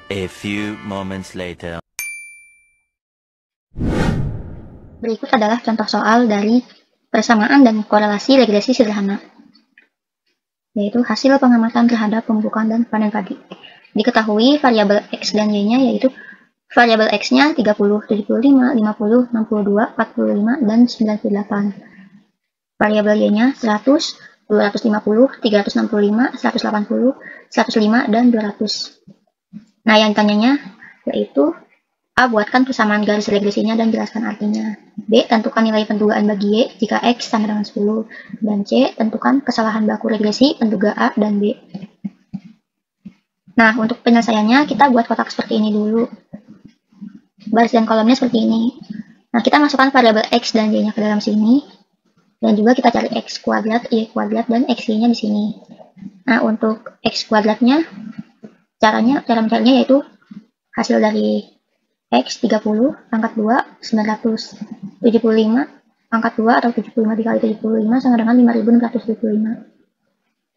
A few moments later. Berikut adalah contoh soal dari persamaan dan korelasi regresi sederhana, yaitu hasil pengamatan terhadap pembukaan dan panen padi. Diketahui variabel X dan Y-nya, yaitu variabel X-nya 30, 75, 50, 62, 45, dan 98. Variabel Y-nya 100, 250, 365, 180, 105, dan 200. Nah, yang ditanyanya yaitu A. Buatkan persamaan garis regresinya dan jelaskan artinya. B. Tentukan nilai pendugaan bagi Y jika X sama dengan 10. Dan C. Tentukan kesalahan baku regresi penduga A dan B. Nah, untuk penyelesaiannya kita buat kotak seperti ini dulu. Baris dan kolomnya seperti ini. Nah, kita masukkan variabel X dan Y-nya ke dalam sini. Dan juga kita cari X kuadrat, Y kuadrat, dan XY-nya di sini. Nah, untuk X kuadratnya, cara mencarinya yaitu hasil dari X 30, pangkat 2, 900. 75, pangkat 2 atau 75 dikali 75 sama dengan 5675.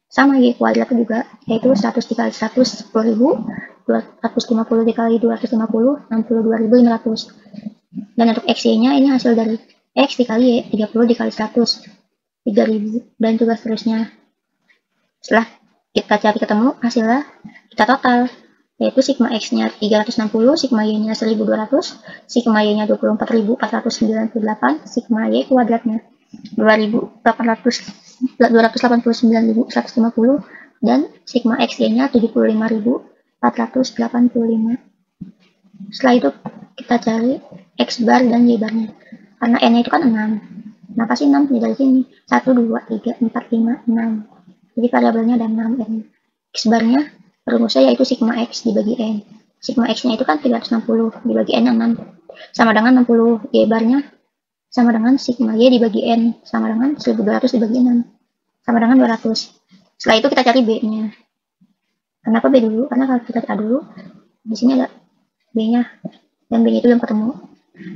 Sama Y kuadrat juga, yaitu 100 dikali 100, 10.000, 250 dikali 250, 62.500. Dan untuk XY-nya ini hasil dari X dikali Y, 30 dikali 100, 3.000, dan juga seterusnya. Setelah kita cari ketemu hasilnya, kita total, yaitu sigma X-nya 360, sigma Y-nya 1200, sigma Y-nya 24.498, sigma Y kuadratnya 289.150, dan sigma XY-nya 75.485. Setelah itu kita cari X bar dan Y barnya. Karena N-nya itu kan 6. Kenapa sih 6? Ya dari sini. 1, 2, 3, 4, 5, 6. Jadi variabelnya ada 6 N. X barnya rumusnya yaitu sigma X dibagi N. Sigma X-nya itu kan 360 dibagi N 6. Sama dengan 60. Y barnya sama dengan sigma Y dibagi N. Sama dengan 1200 dibagi 6. Sama dengan 200. Setelah itu kita cari B-nya. Kenapa B dulu? Karena kalau kita A dulu, di sini ada B-nya. Dan B-nya itu belum ketemu.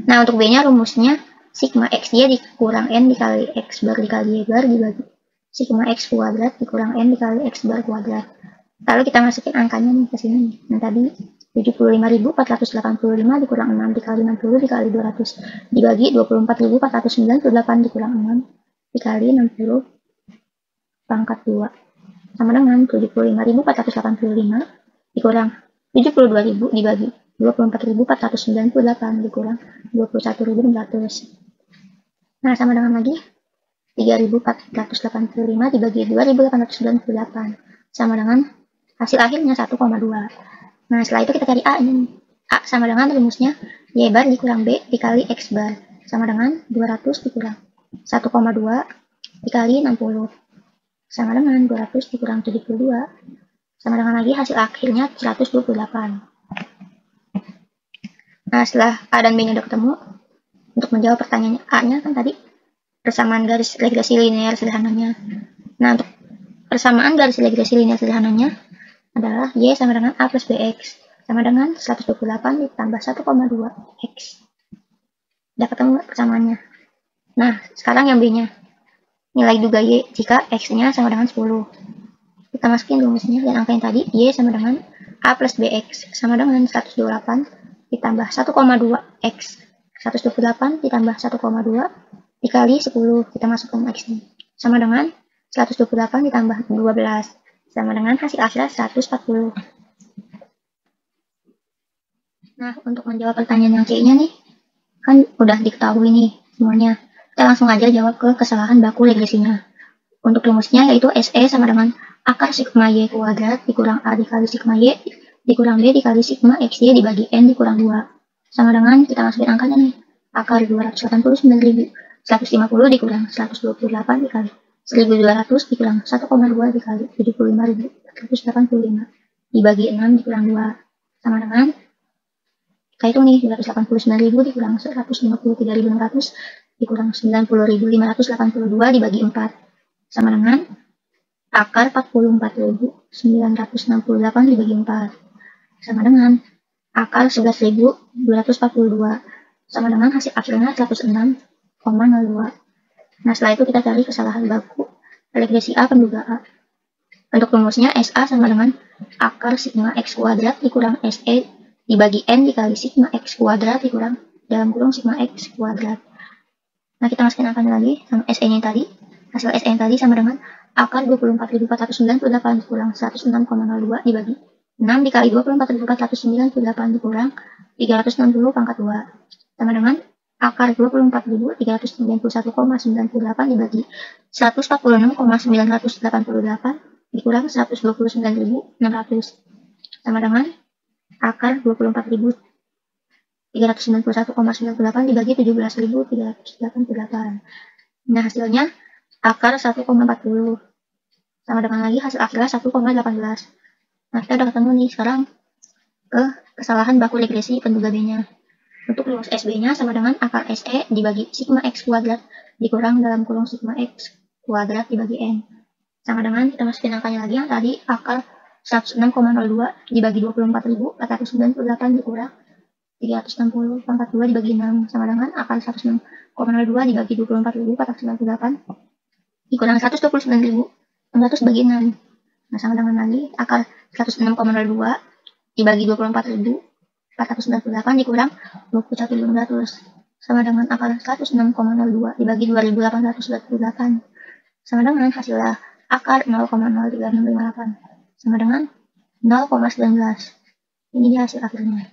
Nah, untuk B-nya rumusnya sigma X dia dikurang N dikali X bar dikali Y bar dibagi sigma X kuadrat dikurang N dikali X bar kuadrat. Lalu kita masukin angkanya nih ke sini. Yang tadi 75.485 dikurang 6 dikali 60 dikali 200 dibagi 24.498 dikurang 6 dikali 60 pangkat 2 sama dengan 75.485 dikurang 72.000 dibagi 24.498 dikurang 21.600. Nah, sama dengan lagi 3.485 dibagi 2.898 sama dengan hasil akhirnya 1,2. Nah, setelah itu kita cari A ini. A sama dengan rumusnya Y bar dikurang B dikali X bar sama dengan 200 dikurang 1,2 dikali 60 sama dengan 200 dikurang 72 sama dengan lagi hasil akhirnya 128. Nah, setelah A dan B-nya udah ketemu, untuk menjawab pertanyaan A-nya kan tadi persamaan garis regresi linear sederhananya. Nah, untuk persamaan garis regresi linear sederhananya adalah Y sama dengan A plus BX sama dengan 128 ditambah 1,2 X. Udah ketemu persamaannya. Nah, sekarang yang B-nya. Nilai duga Y jika X-nya sama dengan 10. Kita masukin rumusnya dan angka yang tadi, Y sama dengan A plus BX sama dengan 128 ditambah 1,2 X. 128 ditambah 1,2 dikali 10. Kita masukkan X-nya. Sama dengan 128 ditambah 12. Sama dengan hasil akhirnya 140. Nah, untuk menjawab pertanyaan yang C-nya nih, kan udah diketahui nih semuanya. Kita langsung aja jawab ke kesalahan baku regresinya. Untuk rumusnya yaitu SE sama dengan akar sigma Y kuadrat dikurang A dikali sigma Y dikurang B dikali sigma XY dibagi N dikurang 2. Sama dengan kita masukin angkanya nih. Akar 289.150 dikurang 128 dikali 1.200 dikurang 1,2 dikali 75.485 dibagi 6 dikurang 2. Sama dengan kita hitung nih 289.000 dikurang 153.600 dikurang 90.582 dibagi 4 sama dengan akar 44.968 dibagi 4 sama dengan akar 11.242 sama dengan hasil akhirnya 106,02. Nah, setelah itu kita cari kesalahan baku regresi A penduga A. Untuk rumusnya SA sama dengan akar sigma X kuadrat dikurang SE dibagi N dikali sigma X kuadrat dikurang dalam kurung sigma X kuadrat. Nah, kita masukin angkanya lagi sama SE-nya tadi. Hasil SE-nya tadi sama dengan akar 24.498 dikurang 106,02 dibagi 6 dikali 24.498 dikurang 360 pangkat 2 sama dengan akar 24.391,98 dibagi 146,988 dikurang 129.600 sama dengan akar 24.391,98 dibagi 17.388. Nah, hasilnya akar 1,40 sama dengan lagi hasil akhirnya 1,18. Nah, kita udah ketemu nih sekarang ke kesalahan baku regresi penduga B-nya. Untuk rumus SB-nya sama dengan akar SE dibagi sigma X kuadrat dikurang dalam kurung sigma X kuadrat dibagi N. Sama dengan kita masukin angkanya lagi yang tadi akar 106,02 dibagi 24.498 dikurang 360 pangkat 2 dibagi 6 sama dengan akar 106,02 dibagi 24.498 dikurang 129.600 bagi 6. Nah, sama dengan lagi akar 106,02 dibagi 24.498 dikurang 21.600 sama dengan akar 106,02 dibagi 2.828 sama dengan hasilnya akar 0,03658 sama dengan 0,19. Ini dia hasil akhirnya.